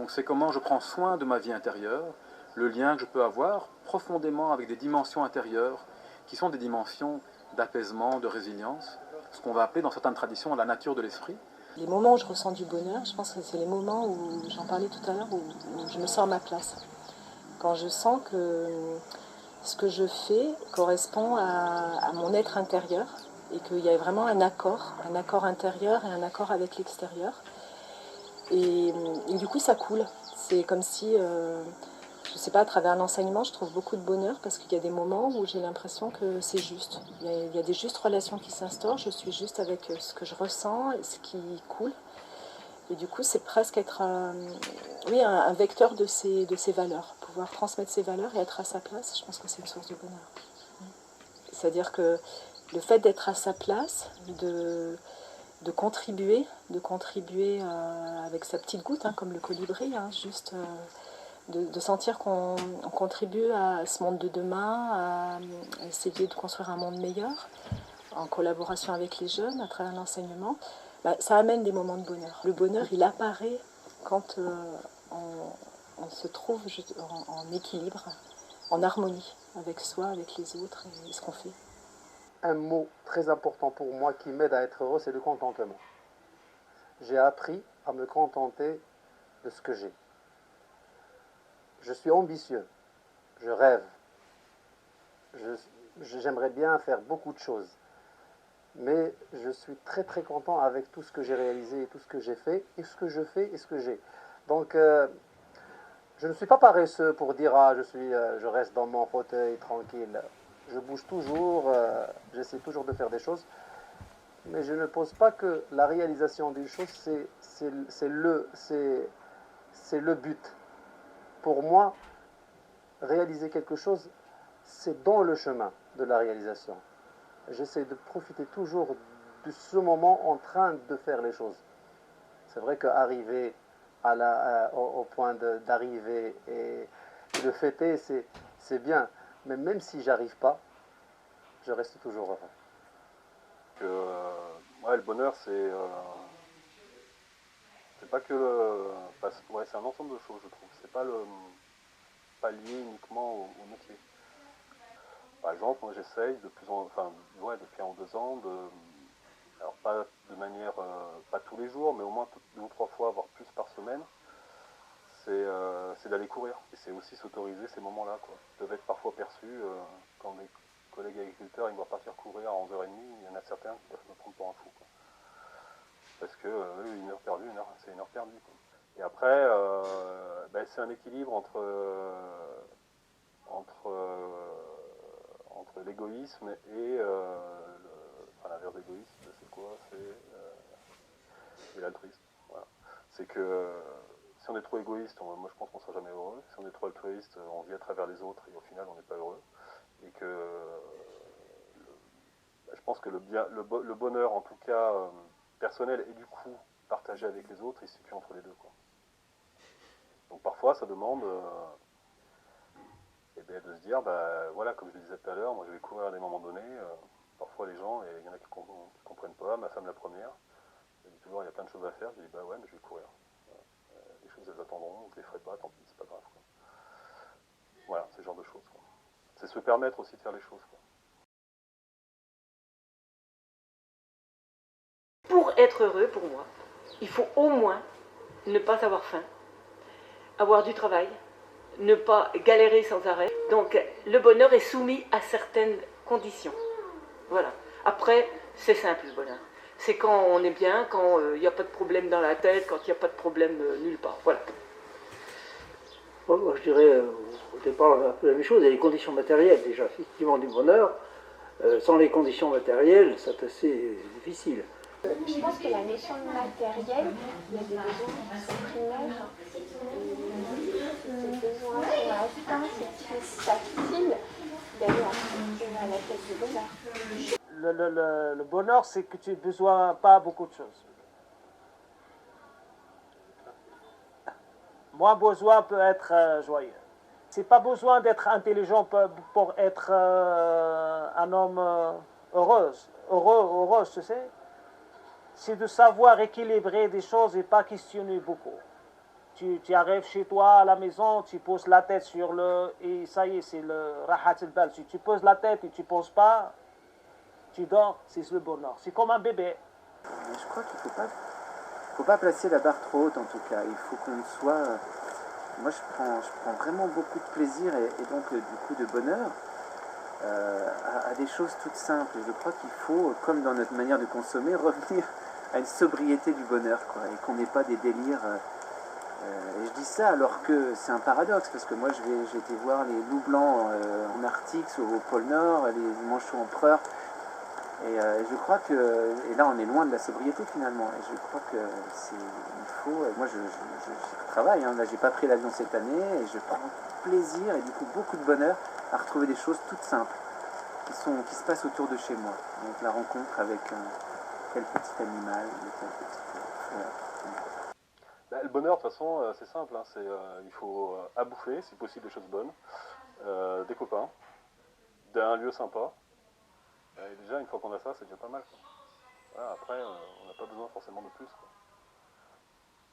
Donc c'est comment je prends soin de ma vie intérieure, le lien que je peux avoir profondément avec des dimensions intérieures qui sont des dimensions d'apaisement, de résilience, ce qu'on va appeler dans certaines traditions la nature de l'esprit. Les moments où je ressens du bonheur, je pense que c'est les moments où, j'en parlais tout à l'heure, où je me sens à ma place. Quand je sens que ce que je fais correspond à mon être intérieur et qu'il y a vraiment un accord intérieur et un accord avec l'extérieur. Et du coup, ça coule. C'est comme si, je ne sais pas, à travers l'enseignement, je trouve beaucoup de bonheur parce qu'il y a des moments où j'ai l'impression que c'est juste. Il y a des justes relations qui s'instaurent, je suis juste avec ce que je ressens et ce qui coule. Et du coup, c'est presque être un vecteur de ces valeurs. Pouvoir transmettre ces valeurs et être à sa place, je pense que c'est une source de bonheur. C'est-à-dire que le fait d'être à sa place, de contribuer avec sa petite goutte, comme le colibri, juste de sentir qu'on contribue à ce monde de demain, à essayer de construire un monde meilleur, en collaboration avec les jeunes, à travers l'enseignement, ça amène des moments de bonheur. Le bonheur, il apparaît quand on se trouve en équilibre, en harmonie avec soi, avec les autres et ce qu'on fait. Un mot très important pour moi qui m'aide à être heureux, c'est le contentement. J'ai appris à me contenter de ce que j'ai. Je suis ambitieux, je rêve, j'aimerais bien faire beaucoup de choses. Mais je suis très très content avec tout ce que j'ai réalisé et tout ce que j'ai fait, et ce que je fais et ce que j'ai. Donc je ne suis pas paresseux pour dire je reste dans mon fauteuil tranquille. Je bouge toujours, j'essaie toujours de faire des choses, mais je ne pense pas que la réalisation d'une chose c'est le but. Pour moi, réaliser quelque chose, c'est dans le chemin de la réalisation. J'essaie de profiter toujours de ce moment en train de faire les choses. C'est vrai qu'arriver au point d'arriver et le fêter, c'est bien. Mais même si j'arrive pas, je reste toujours heureux. Le bonheur, c'est pas que c'est un ensemble de choses, je trouve. C'est pas lié uniquement au métier. Par exemple, moi j'essaye depuis 1 ou 2 ans alors pas de manière, pas tous les jours, mais au moins 2 ou 3 fois, voire plus par semaine, c'est d'aller courir. Et c'est aussi s'autoriser ces moments-là, quoi. Ils peuvent être parfois perçus, quand mes collègues agriculteurs ils me voient partir courir à 11h30, il y en a certains qui peuvent me prendre pour un fou, quoi. Parce que une heure perdue, c'est une heure perdue, quoi. Et après, c'est un équilibre entre l'égoïsme et l'inverse d'égoïsme, c'est quoi? C'est l'altruisme. Voilà. C'est que si on est trop égoïste, moi je pense qu'on ne sera jamais heureux. Si on est trop altruiste, on vit à travers les autres et au final on n'est pas heureux. Et que je pense que le bonheur, en tout cas personnel et du coup partagé avec les autres, il se situe entre les deux, quoi. Donc parfois ça demande de se dire, voilà, comme je le disais tout à l'heure, moi je vais courir à des moments donnés, parfois les gens, et il y en a qui comprennent pas, ma femme la première, elle dit toujours il y a plein de choses à faire, je dis ouais mais je vais courir. Les choses elles attendront, je les ferai pas, tant pis, c'est pas grave, quoi. Voilà, c'est ce genre de choses, quoi. C'est se permettre aussi de faire les choses, quoi. Pour être heureux, pour moi, il faut au moins ne pas avoir faim, avoir du travail, ne pas galérer sans arrêt. Donc le bonheur est soumis à certaines conditions. Voilà. Après, c'est simple le bonheur. C'est quand on est bien, quand il n'y a pas de problème dans la tête, quand il n'y a pas de problème nulle part. Voilà. Moi, je dirais au départ un peu la même chose. Il y a les conditions matérielles déjà, effectivement, du bonheur. Sans les conditions matérielles, c'est assez difficile. Je pense que la notion de matériel, il y a des besoins qui sont primaires. Ces besoins sont atteints, c'est très facile d'aller à la quête du bonheur. Le bonheur, c'est que tu n'as besoin pas beaucoup de choses. Moins besoin peut être joyeux. C'est pas besoin d'être intelligent pour être un homme heureux, tu sais. C'est de savoir équilibrer des choses et pas questionner beaucoup. tu arrives chez toi à la maison, tu poses la tête sur le... Et ça y est, c'est le rahat al-bal. Si tu poses la tête et tu ne poses pas, tu dors, c'est le bonheur. C'est comme un bébé. Je crois qu'il ne faut pas placer la barre trop haute en tout cas. Il faut qu'on soit... Moi je prends vraiment beaucoup de plaisir et donc du coup de bonheur à des choses toutes simples. Je crois qu'il faut, comme dans notre manière de consommer, revenir à une sobriété du bonheur, quoi, et qu'on n'ait pas des délires. Et je dis ça alors que c'est un paradoxe, parce que moi j'ai été voir les loups blancs en Arctique, au pôle Nord, les manchots empereurs, et je crois que, et là on est loin de la sobriété finalement, et je crois que il faut, moi je travaille, hein, là j'ai pas pris l'avion cette année, et je prends plaisir, et du coup beaucoup de bonheur à retrouver des choses toutes simples, qui se passent autour de chez moi. Donc la rencontre avec quel petit animal, quelle petite fleur. Le bonheur, de toute façon, c'est simple, hein, il faut à bouffer, si possible, des choses bonnes, des copains, d'un lieu sympa. Et déjà, une fois qu'on a ça, c'est déjà pas mal, quoi. Voilà, après, on n'a pas besoin forcément de plus, quoi.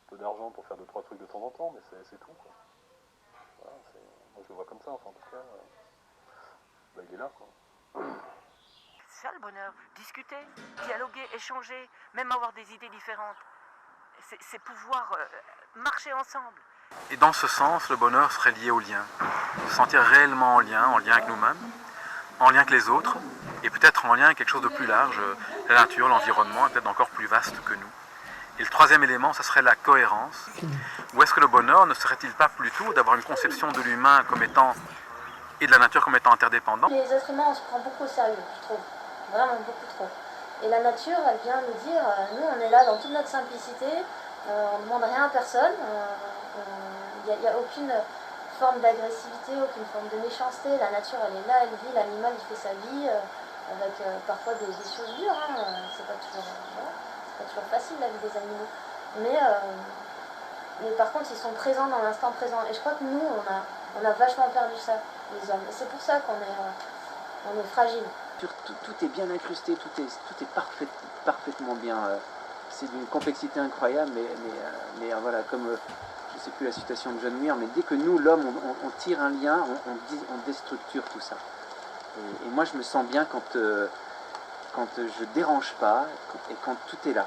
Un peu d'argent pour faire 2-3 trucs de temps en temps, mais c'est tout, quoi. Voilà, moi, je le vois comme ça, enfin, en tout cas, il est là, quoi. C'est ça le bonheur, discuter, dialoguer, échanger, même avoir des idées différentes. C'est pouvoir marcher ensemble. Et dans ce sens, le bonheur serait lié au lien. Se sentir réellement en lien avec nous-mêmes, en lien avec les autres, et peut-être en lien avec quelque chose de plus large, la nature, l'environnement, et peut-être encore plus vaste que nous. Et le troisième élément, ça serait la cohérence. Ou est-ce que le bonheur ne serait-il pas plutôt d'avoir une conception de l'humain comme étant, et de la nature comme étant interdépendant? Les êtres humains, on se prend beaucoup au sérieux, je trouve. Vraiment beaucoup trop. Et la nature, elle vient nous dire, nous on est là dans toute notre simplicité, on ne demande rien à personne, il n'y a aucune forme d'agressivité, aucune forme de méchanceté, la nature elle est là, elle vit, l'animal il fait sa vie, avec parfois des choses dures, hein. C'est pas toujours facile la vie des animaux. Mais par contre ils sont présents dans l'instant présent, et je crois que nous on a vachement perdu ça, les hommes, et c'est pour ça qu'on est fragile. Tout est bien incrusté, tout est parfaitement bien. C'est d'une complexité incroyable, mais voilà, comme je ne sais plus la citation de John Muir, mais dès que nous, l'homme, on tire un lien, on déstructure tout ça. Et moi, je me sens bien quand je dérange pas et quand tout est là.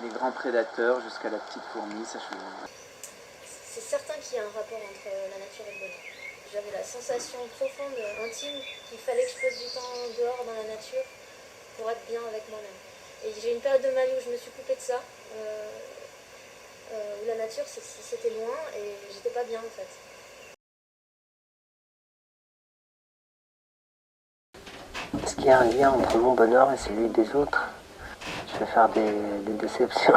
Les grands prédateurs jusqu'à la petite fourmi, ça je... C'est certain qu'il y a un rapport entre la nature et le bonheur. J'avais la sensation profonde, intime, qu'il fallait que je passe du temps dehors dans la nature pour être bien avec moi-même. Et j'ai eu une période de ma vie où je me suis coupée de ça, où la nature c'était loin et j'étais pas bien en fait. Est-ce qu'il y a un lien entre mon bonheur et celui des autres? Je vais faire des déceptions.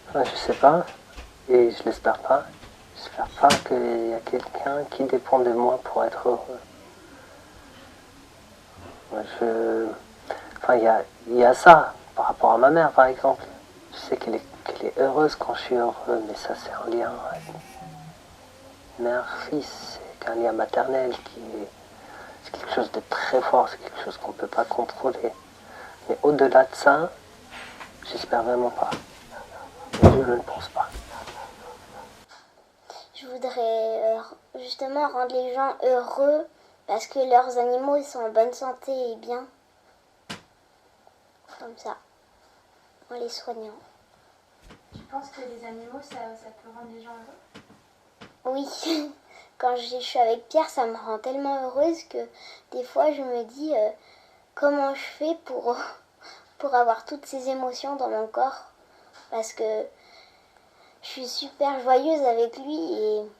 Enfin, je sais pas, et je l'espère pas. J'espère pas qu'il y a quelqu'un qui dépend de moi pour être heureux. Enfin, il y a ça, par rapport à ma mère, par exemple. Je sais qu'elle est heureuse quand je suis heureux, mais ça, c'est un lien mère-fils, c'est un lien maternel c'est quelque chose de très fort, c'est quelque chose qu'on ne peut pas contrôler. Mais au-delà de ça, j'espère vraiment pas. Je ne le pense pas. Je voudrais justement rendre les gens heureux parce que leurs animaux ils sont en bonne santé et bien. Comme ça, en les soignant. Tu penses que les animaux ça peut rendre les gens heureux? Oui, quand je suis avec Pierre ça me rend tellement heureuse que des fois je me dis comment je fais pour avoir toutes ces émotions dans mon corps. Parce que je suis super joyeuse avec lui et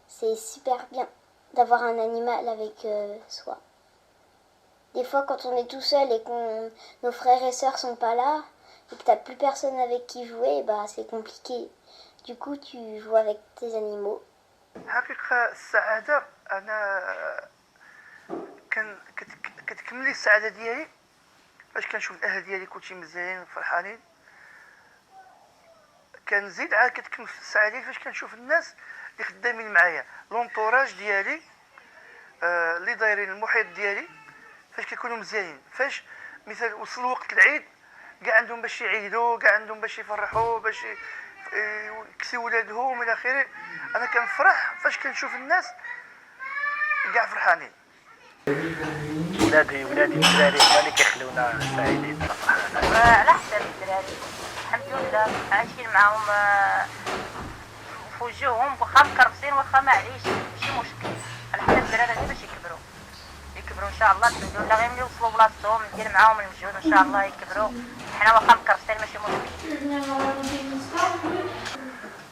c'est super bien d'avoir un animal avec soi. Des fois quand on est tout seul et que nos frères et sœurs sont pas là et que t'as plus personne avec qui jouer, bah c'est compliqué. Du coup tu joues avec tes animaux. حقيقة السعادة أنا كتكمل لي السعادة ديالي فاش كنشوف الأهل ديالي كلشي مزيانين فرحانين. كنزيد عاد كتكمل السعادة ديالي فاش كنشوف الناس اللي خدامين معايا لونطوراج ديالي اللي دايرين المحيط ديالي فاش كيكونوا مزيانين. فاش مثال وصل وقت العيد كاع عندهم باش يعيدوا كاع عندهم باش يفرحوا باش يكسي ولادهم الى اخره. انا كنفرح فاش كنشوف الناس كاع فرحانين. ولادي الدراري هما اللي كيخلونا سعيدين فرحانين. على حساب الدراري الحمد لله عايشين معاهم في وجوههم واخا مكرفسين واخا معليش ماشي مشكل. على حساب الدراري غير باش يكبروا ان شاء الله الحمد لله غير ملي يوصلوا بلاصتهم ندير معاهم المجهود ان شاء الله يكبروا. حنا واخا مكرفسين ماشي مشكل.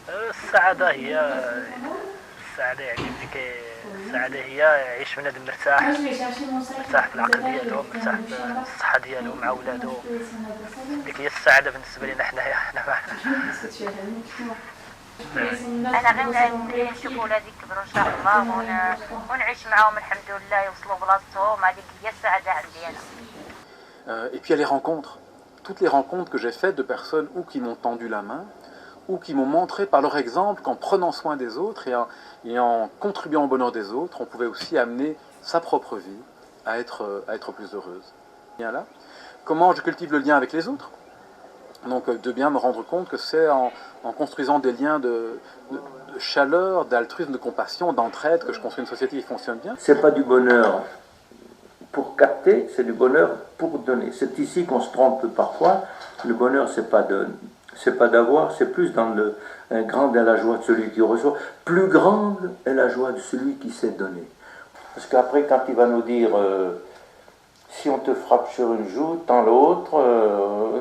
السعادة يعني السعادة هي يعيش بنادم مرتاح في العقل ديالو، مرتاح في الصحة ديالو مع ولادو. ديك هي السعادة بالنسبة لنا حنايا. انا غير نشوف ولادي يكبروا ان شاء الله ونعيش معاهم الحمد لله يوصلوا بلاصتهم. هذيك هي السعادة عندي انا. Et puis il y a les rencontres. Toutes les rencontres que j'ai faites de personnes ou qui m'ont tendu la main, ou qui m'ont montré par leur exemple qu'en prenant soin des autres et en contribuant au bonheur des autres, on pouvait aussi amener sa propre vie à être plus heureuse. Bien là, comment je cultive le lien avec les autres? Donc de bien me rendre compte que c'est en construisant des liens de chaleur, d'altruisme, de compassion, d'entraide que je construis une société qui fonctionne bien. C'est pas du bonheur pour capter, c'est du bonheur pour donner. C'est ici qu'on se trompe parfois. Le bonheur, c'est pas d'avoir, c'est plus dans le grande est la joie de celui qui reçoit, plus grande est la joie de celui qui sait donner. Parce qu'après, quand il va nous dire si on te frappe sur une joue, tant l'autre,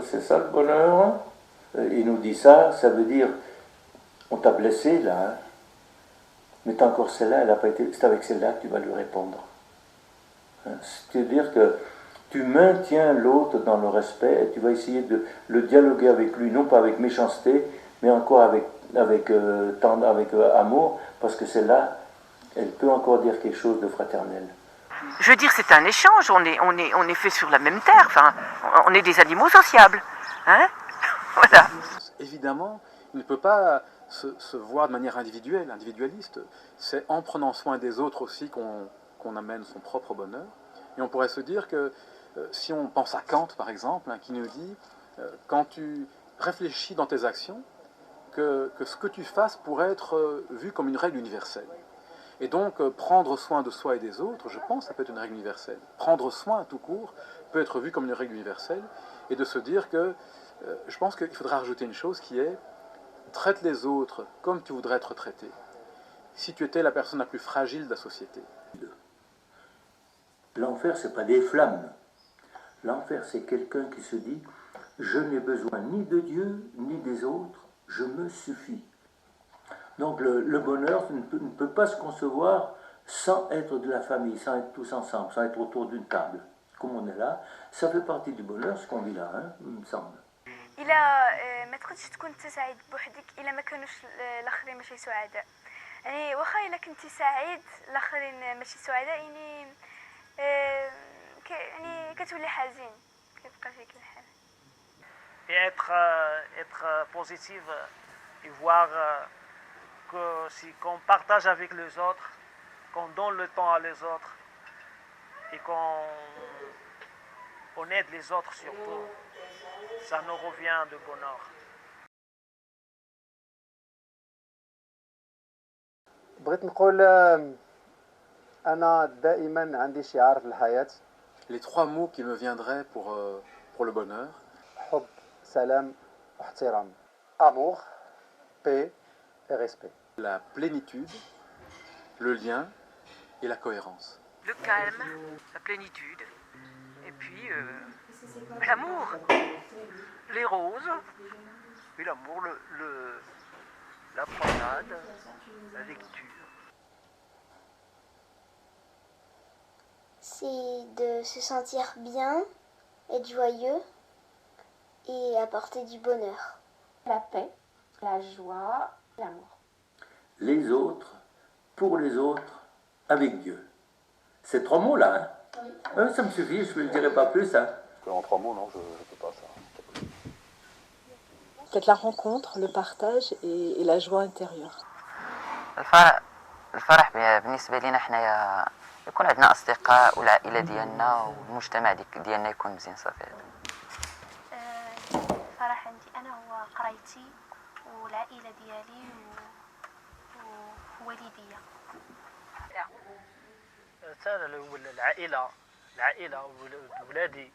c'est ça le bonheur. Il nous dit ça, ça veut dire on t'a blessé là, hein, mais t'as encore celle-là, elle a pas été. C'est avec celle-là que tu vas lui répondre. C'est-à-dire que tu maintiens l'autre dans le respect et tu vas essayer de le dialoguer avec lui, non pas avec méchanceté, mais encore avec amour, parce que celle-là, elle peut encore dire quelque chose de fraternel. Je veux dire, c'est un échange, on est fait sur la même terre, enfin, on est des animaux sociables, hein. Voilà. Évidemment, il ne peut pas se voir de manière individualiste. C'est en prenant soin des autres aussi qu'on amène son propre bonheur. Et on pourrait se dire que si on pense à Kant, par exemple, hein, qui nous dit quand tu réfléchis dans tes actions, que ce que tu fasses pourrait être vu comme une règle universelle. Et donc, prendre soin de soi et des autres, je pense, ça peut être une règle universelle. Prendre soin, tout court, peut être vu comme une règle universelle, et de se dire que, je pense qu'il faudra rajouter une chose qui est, traite les autres comme tu voudrais être traité. Si tu étais la personne la plus fragile de la société. L'enfer, c'est pas des flammes. L'enfer, c'est quelqu'un qui se dit « Je n'ai besoin ni de Dieu, ni des autres, je me suffis ». Donc le bonheur ne peut pas se concevoir sans être de la famille, sans être tous ensemble, sans être autour d'une table. Comme on est là, ça fait partie du bonheur, ce qu'on vit là, hein, il me semble. إلا ما تقدرش تكون انت سعيد بوحدك إلا ما كانوش الاخرين ماشي سعداء. يعني واخا الا كنتي سعيد الاخرين ماشي سعداء يعني كتولي حزين كيبقى فيك الحال. Et être positive et voir que si qu'on partage avec les autres, qu'on donne le temps à les autres et qu'on aide les autres surtout, ça nous revient de bonheur. بغيت نقول أنا دائما عندي شعار في الحياة. Les trois mots qui me viendraient pour le bonheur. حب، سلام، واحترام. Amour, paix et respect. La plénitude, le lien et la cohérence. Le calme, la plénitude, et puis l'amour, les roses, et l'amour, la promenade, la lecture. C'est de se sentir bien, être joyeux et apporter du bonheur. La paix, la joie, l'amour. Les autres, pour les autres, avec Dieu. Ces trois mots-là, hein. Oui. Ça me suffit, je ne le dirai pas plus. Hein. En trois mots, non, je ne peux pas ça. Peut-être la rencontre, le partage et la joie intérieure. الفرح بالنسبة لنا حنايا يكون عندنا أصدقاء والعائلة ديالنا والمجتمع ديالنا يكون مزيان صافي. الفرح عندي أنا هو قرايتي والعائلة ديالي ووالديا. العائلة وولادي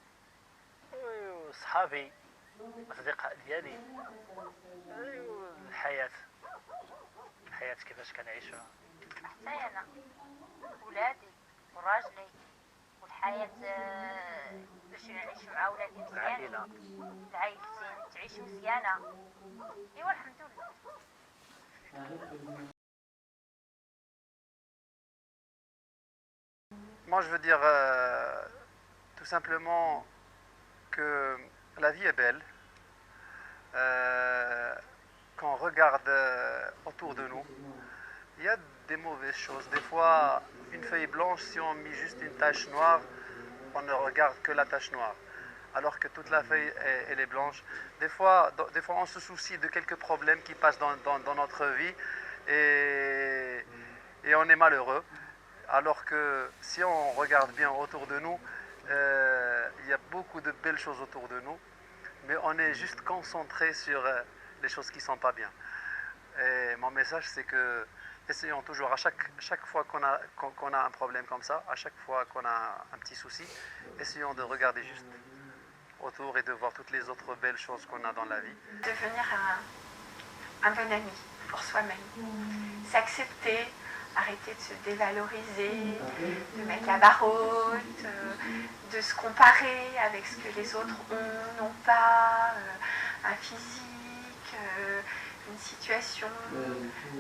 وصحابي الأصدقاء ديالي، الحياة كيفاش كنعيشها. حتى أنا ولادي وراجلي والحياة باش نعيش مع ولادي مزيان، العائلة تعيش مزيانة. إيوا الحمد لله. Moi, je veux dire tout simplement que la vie est belle. Quand on regarde autour de nous, il y a des mauvaises choses. Des fois, une feuille blanche, si on met juste une tache noire, on ne regarde que la tache noire, alors que toute la feuille elle est blanche. Des fois, on se soucie de quelques problèmes qui passent dans notre vie et on est malheureux. Alors que si on regarde bien autour de nous, il y a beaucoup de belles choses autour de nous, mais on est juste concentré sur les choses qui ne sont pas bien. Et mon message, c'est que essayons toujours, à chaque fois qu'on a un problème comme ça, à chaque fois qu'on a un petit souci, essayons de regarder juste autour et de voir toutes les autres belles choses qu'on a dans la vie. Devenir un bon ami pour soi-même. S'accepter, arrêter de se dévaloriser, de mettre la barre haute, de se comparer avec ce que les autres ont, n'ont pas, un physique, une situation.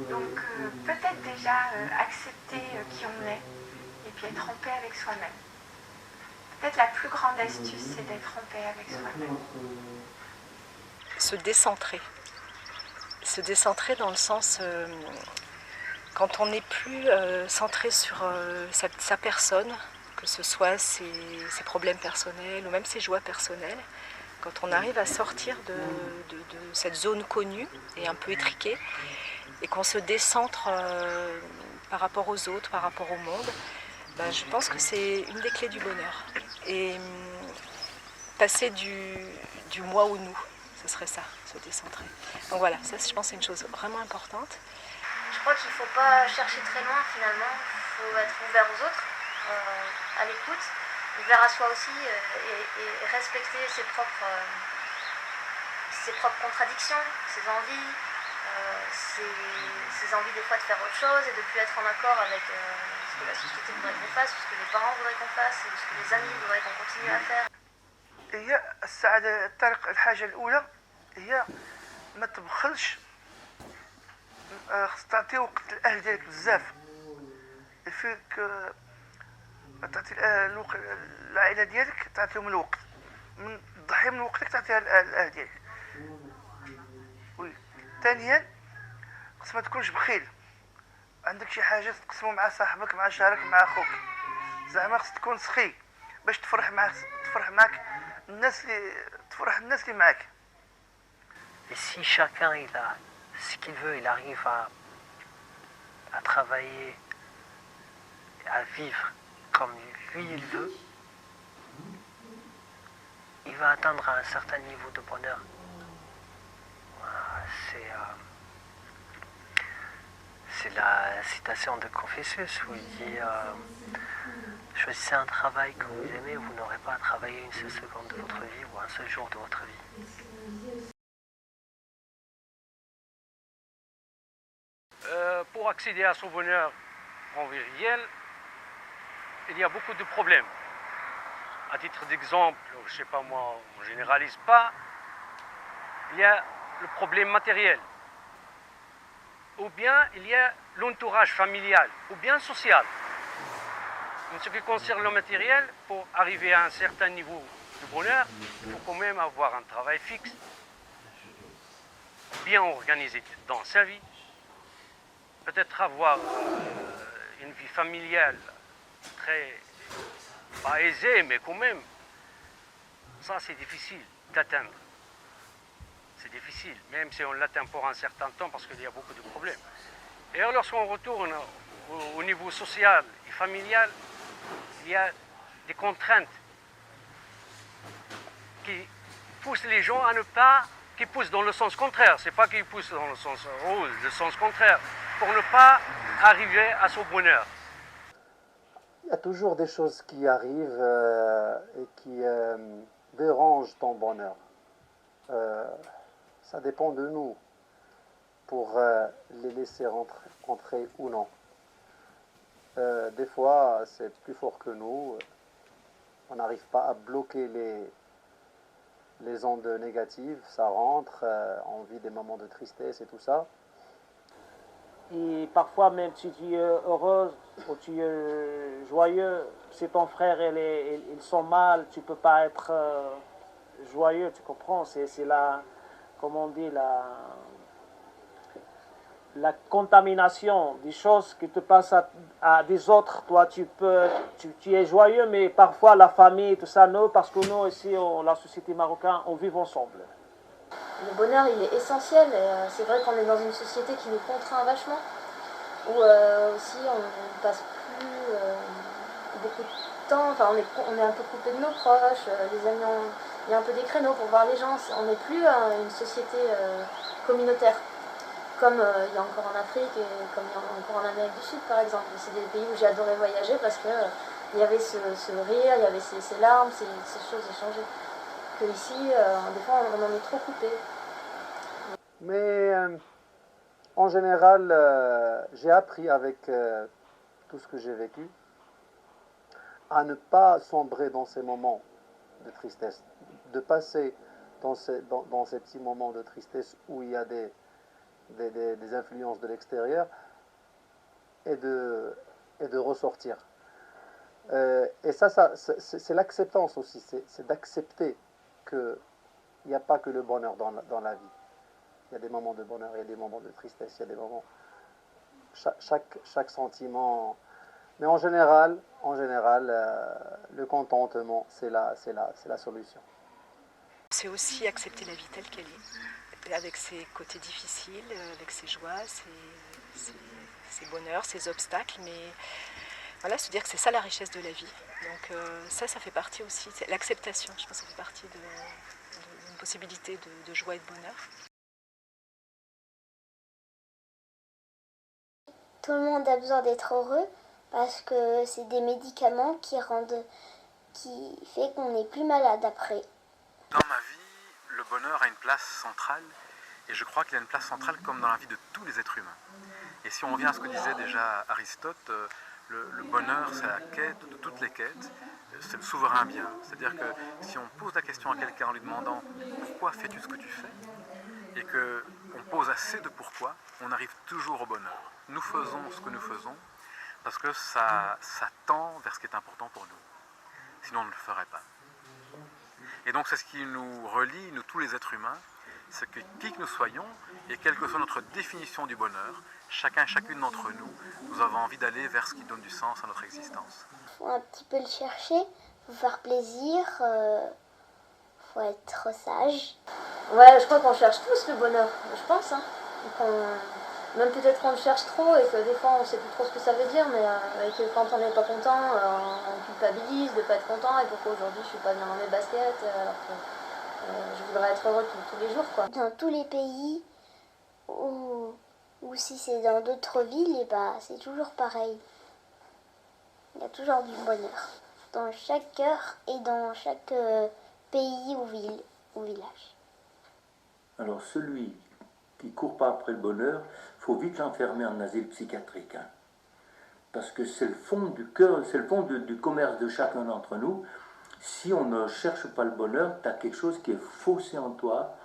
Donc peut-être déjà accepter qui on est et puis être en paix avec soi-même. Peut-être la plus grande astuce, c'est d'être en paix avec soi-même. Se décentrer. Se décentrer dans le sens, quand on n'est plus centré sur sa personne, que ce soit ses problèmes personnels ou même ses joies personnelles, quand on arrive à sortir de cette zone connue et un peu étriquée, et qu'on se décentre par rapport aux autres, par rapport au monde, ben, je pense que c'est une des clés du bonheur. Et passer du moi au nous, ce serait ça, se décentrer. Donc voilà, ça je pense c'est une chose vraiment importante. Je crois qu'il ne faut pas chercher très loin finalement, il faut être ouvert aux autres, à l'écoute, ouvert à soi aussi et respecter ses propres contradictions, ses envies, ses envies des fois de faire autre chose et de ne plus être en accord avec ce que la société voudrait qu'on fasse, ce que les parents voudraient qu'on fasse, ce que les amis voudraient qu'on continue à faire. هي السعادة الطريق الحاجة الأولى هي ما تبخلش، خص تعطي وقت للأهل ديالك بزاف، فيك تعطي العائلة ديالك تعطيهم الوقت، تضحي من وقتك تعطيها للأهل ديالك. ثانيا خص ما تكونش بخيل، عندك شي حاجة تقسمو مع صاحبك مع جارك مع أخوك، زعما خص تكون سخي باش تفرح معك الناس اللي معاك. Et si chacun il a ce qu'il veut, il arrive à travailler, à vivre comme lui il veut, il va atteindre un certain niveau de bonheur. C'est la citation de Confucius où il dit choisissez un travail que vous aimez, vous n'aurez pas à travailler une seule seconde de votre vie ou un seul jour de votre vie. Pour accéder à son bonheur convivial, il y a beaucoup de problèmes. À titre d'exemple, je ne sais pas moi, on ne généralise pas, il y a le problème matériel, ou bien il y a l'entourage familial, ou bien social. En ce qui concerne le matériel, pour arriver à un certain niveau de bonheur, il faut quand même avoir un travail fixe, bien organisé dans sa vie, peut-être avoir une vie familiale très, pas aisée, mais quand même, ça c'est difficile d'atteindre. C'est difficile, même si on l'atteint pour un certain temps parce qu'il y a beaucoup de problèmes. Et alors lorsqu'on retourne au niveau social et familial, il y a des contraintes qui poussent les gens à ne pas qui poussent dans le sens contraire. C'est pas qu'ils poussent dans le sens rose, le sens contraire, pour ne pas arriver à son bonheur. Il y a toujours des choses qui arrivent et qui dérangent ton bonheur. Ça dépend de nous pour les laisser entrer ou non. Des fois, c'est plus fort que nous. On n'arrive pas à bloquer les ondes négatives. Ça rentre, on vit des moments de tristesse et tout ça. Et parfois, même si tu es heureuse ou tu es joyeux, si ton frère ils sont mal, tu ne peux pas être joyeux, tu comprends? C'est la, comment on dit, la contamination des choses qui te passent à des autres. Toi, tu es joyeux, mais parfois la famille, tout ça, non, parce que nous, ici, la société marocaine, on vit ensemble. Le bonheur, il est essentiel. Et c'est vrai qu'on est dans une société qui nous contraint vachement, où aussi on passe plus beaucoup de temps, enfin on est un peu coupé de nos proches, les amis, il y a un peu des créneaux pour voir les gens. On n'est plus une société communautaire, comme il y a encore en Afrique et comme il y a encore en Amérique du Sud par exemple. C'est des pays où j'ai adoré voyager parce que il y avait ce rire, il y avait ces larmes, ces choses échangées. Que ici, des fois, on en est trop coupé. Mais en général, j'ai appris avec tout ce que j'ai vécu à ne pas sombrer dans ces moments de tristesse, de passer dans ces petits moments de tristesse où il y a des influences de l'extérieur et de ressortir. Et ça c'est l'acceptance aussi, c'est d'accepter qu'il n'y a pas que le bonheur dans la vie. Il y a des moments de bonheur, il y a des moments de tristesse, il y a des moments... Chaque sentiment... Mais en général, le contentement, c'est la solution. C'est aussi accepter la vie telle qu'elle est, avec ses côtés difficiles, avec ses joies, ses bonheurs, ses obstacles, mais voilà, se dire que c'est ça la richesse de la vie. Donc ça fait partie aussi, l'acceptation, je pense que ça fait partie d'une possibilité de joie et de bonheur. Tout le monde a besoin d'être heureux parce que c'est des médicaments qui fait qu'on n'est plus malade après. Dans ma vie, le bonheur a une place centrale et je crois qu'il a une place centrale comme dans la vie de tous les êtres humains. Et si on revient à ce que disait déjà Aristote, le bonheur, c'est la quête de toutes les quêtes, c'est le souverain bien. C'est-à-dire que si on pose la question à quelqu'un en lui demandant « Pourquoi fais-tu ce que tu fais ?», et qu'on pose assez de pourquoi, on arrive toujours au bonheur. Nous faisons ce que nous faisons parce que ça tend vers ce qui est important pour nous. Sinon on ne le ferait pas. Et donc c'est ce qui nous relie, nous tous les êtres humains, c'est que qui que nous soyons, et quelle que soit notre définition du bonheur, chacun et chacune d'entre nous, nous avons envie d'aller vers ce qui donne du sens à notre existence. Il faut un petit peu le chercher, il faut faire plaisir, faut être sage. Ouais, je crois qu'on cherche tous le bonheur, je pense. Hein. Même peut-être qu'on le cherche trop et que des fois on ne sait plus trop ce que ça veut dire, mais que quand on n'est pas content, on culpabilise de ne pas être content et pourquoi aujourd'hui je ne suis pas bien dans mes baskets alors que je voudrais être heureux tous les jours. Quoi. Dans tous les pays, ou si c'est dans d'autres villes, et bah, c'est toujours pareil. Il y a toujours du bonheur. Dans chaque cœur et dans chaque pays ou ville ou village. Alors celui qui ne court pas après le bonheur, il faut vite l'enfermer en asile psychiatrique. Hein. Parce que c'est le fond du cœur, c'est le fond du commerce de chacun d'entre nous. Si on ne cherche pas le bonheur, tu as quelque chose qui est faussé en toi.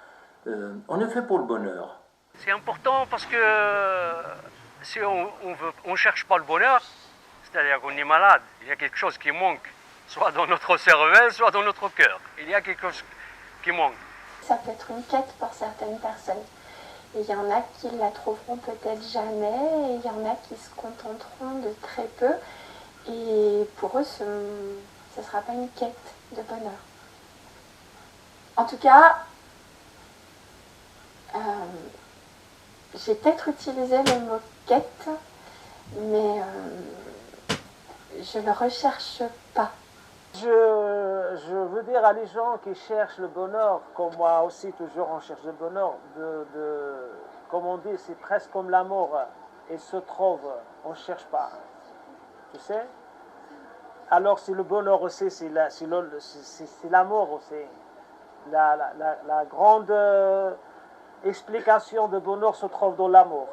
On est fait pour le bonheur. C'est important parce que si on ne cherche pas le bonheur, c'est-à-dire qu'on est malade, il y a quelque chose qui manque, soit dans notre cervelle, soit dans notre cœur. Il y a quelque chose qui manque. Ça peut être une quête pour certaines personnes. Et il y en a qui la trouveront peut-être jamais, et il y en a qui se contenteront de très peu. Et pour eux, ce ne sera pas une quête de bonheur. En tout cas, j'ai peut-être utilisé le mot quête, mais je ne le recherche pas. Je je veux dire à les gens qui cherchent le bonheur, comme moi aussi toujours on cherche le bonheur, comme on dit, c'est presque comme l'amour, il se trouve, on ne cherche pas, tu sais. Alors c'est le bonheur aussi, c'est l'amour aussi. La grande explication de bonheur se trouve dans l'amour.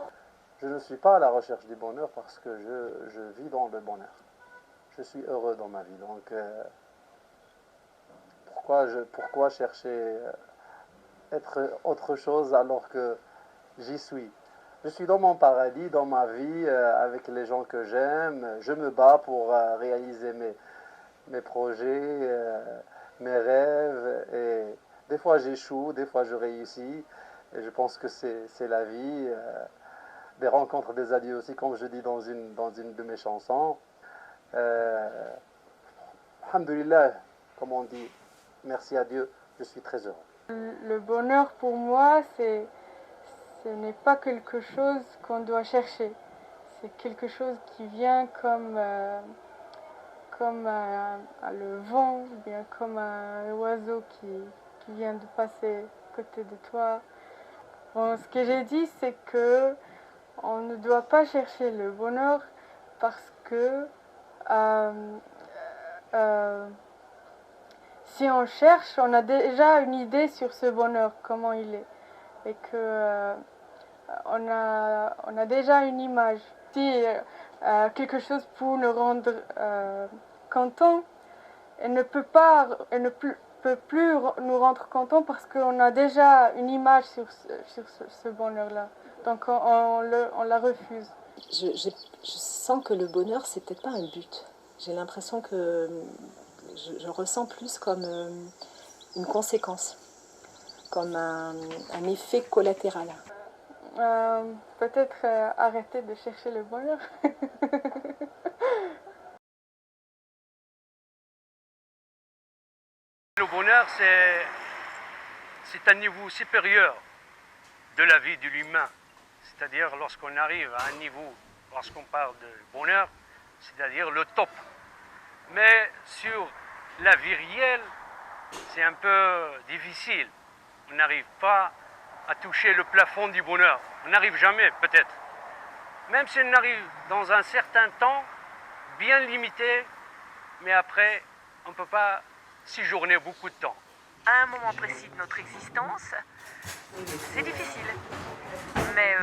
Je ne suis pas à la recherche du bonheur parce que je vis dans le bonheur. Je suis heureux dans ma vie, donc pourquoi chercher être autre chose alors que j'y suis? Je suis dans mon paradis, dans ma vie, avec les gens que j'aime. Je me bats pour réaliser mes projets, mes rêves. Et des fois j'échoue, des fois je réussis. Et je pense que c'est la vie. Des rencontres, des adieux aussi, comme je dis dans une de mes chansons. Alhamdulillah, comme on dit, merci à Dieu, je suis très heureux. Le bonheur pour moi, ce n'est pas quelque chose qu'on doit chercher. C'est quelque chose qui vient comme le vent, ou bien comme un oiseau qui vient de passer à côté de toi. Bon, ce que j'ai dit, c'est que on ne doit pas chercher le bonheur parce que si on cherche, on a déjà une idée sur ce bonheur, comment il est. Et que on a déjà une image. Si quelque chose pour nous rendre contents, elle ne peut plus nous rendre contents parce qu'on a déjà une image sur ce bonheur-là. Donc on la refuse. Je sens que le bonheur, c'est peut-être pas un but. J'ai l'impression que je ressens plus comme une conséquence, comme un effet collatéral. Peut-être arrêter de chercher le bonheur. Le bonheur, c'est un niveau supérieur de la vie de l'humain. C'est-à-dire lorsqu'on arrive à un niveau, lorsqu'on parle de bonheur, c'est-à-dire le top. Mais sur la vie réelle, c'est un peu difficile. On n'arrive pas à toucher le plafond du bonheur. On n'arrive jamais, peut-être. Même si on arrive dans un certain temps, bien limité, mais après, on ne peut pas séjourner beaucoup de temps. À un moment précis de notre existence, c'est difficile. Mais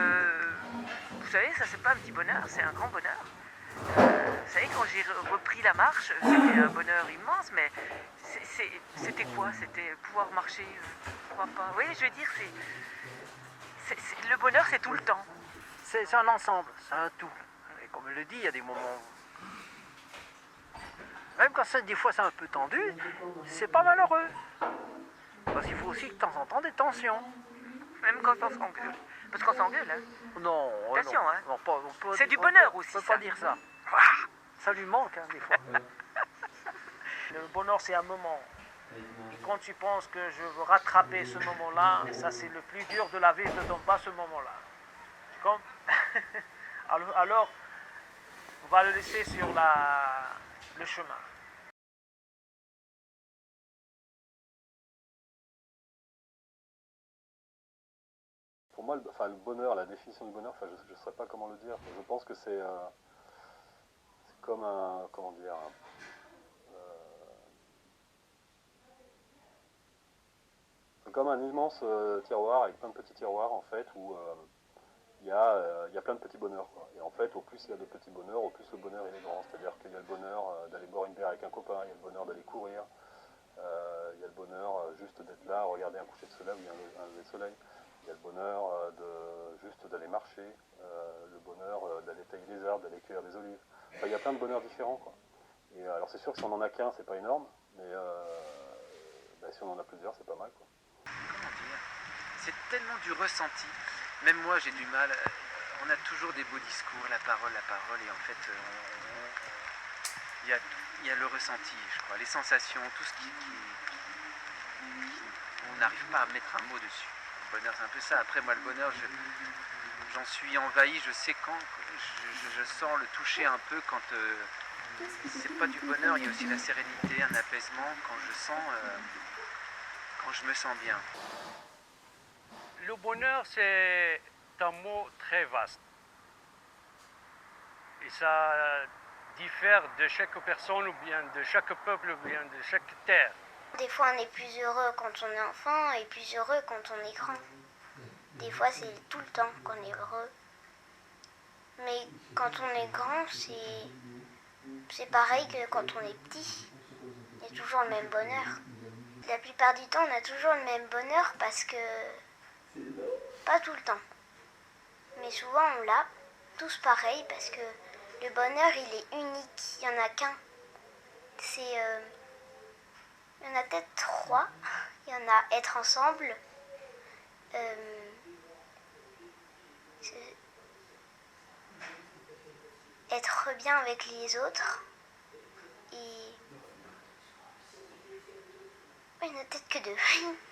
vous savez, ça c'est pas un petit bonheur, c'est un grand bonheur. Vous savez, quand j'ai repris la marche, c'était un bonheur immense, mais c'était quoi? C'était pouvoir marcher, pouvoir pas... Vous voyez, je veux dire, le bonheur, c'est tout le temps. C'est un ensemble, c'est un tout. Et comme je le dis, il y a des moments... Même quand des fois c'est un peu tendu, c'est pas malheureux. Parce qu'il faut aussi de temps en temps des tensions. Même quand on s'engueule. Parce qu'on s'engueule, hein. Non, attention, non. hein. Non, c'est du bonheur aussi, on peut pas dire ça. Ça lui manque, hein, des fois. Le bonheur, c'est un moment. Et quand tu penses que je veux rattraper ce moment-là, ça c'est le plus dur de la vie, je ne donne pas ce moment-là. Tu comprends? Alors, on va le laisser sur le chemin. Pour moi, le bonheur, la définition du bonheur, je ne saurais pas comment le dire. Je pense que c'est comme un, comment dire, c'est comme un immense tiroir avec plein de petits tiroirs en fait où il y a plein de petits bonheurs, quoi. Et en fait, au plus il y a de petits bonheurs, au plus le bonheur il est grand. C'est-à-dire qu'il y a le bonheur d'aller boire une bière avec un copain, il y a le bonheur d'aller courir, il y a le bonheur juste d'être là, regarder un coucher de soleil ou un lever de soleil. Il y a le bonheur juste d'aller marcher, le bonheur d'aller tailler des arbres, d'aller cueillir des olives. Enfin, il y a plein de bonheurs différents, quoi. Et alors c'est sûr que si on en a qu'un, c'est pas énorme, mais si on en a plusieurs, c'est pas mal, quoi. Comment dire? C'est tellement du ressenti. Même moi, j'ai du mal. On a toujours des beaux discours, la parole, et en fait, il y a le ressenti, je crois, les sensations, tout ce qui on n'arrive pas à mettre un mot dessus. Le bonheur, c'est un peu ça. Après, moi, le bonheur, j'en suis envahi. Je sais quand, je sens le toucher un peu quand c'est pas du bonheur, il y a aussi la sérénité, un apaisement quand je me sens bien. Le bonheur, c'est un mot très vaste. Et ça diffère de chaque personne ou bien de chaque peuple ou bien de chaque terre. Des fois, on est plus heureux quand on est enfant et plus heureux quand on est grand. Des fois, c'est tout le temps qu'on est heureux. Mais quand on est grand, c'est pareil que quand on est petit. Il y a toujours le même bonheur. La plupart du temps, on a toujours le même bonheur parce que... Pas tout le temps. Mais souvent, on l'a tous pareil parce que le bonheur, il est unique. Il n'y en a qu'un. Il y en a peut-être 3. Il y en a être ensemble. Être bien avec les autres. Et... Il n'y en a peut-être que 2.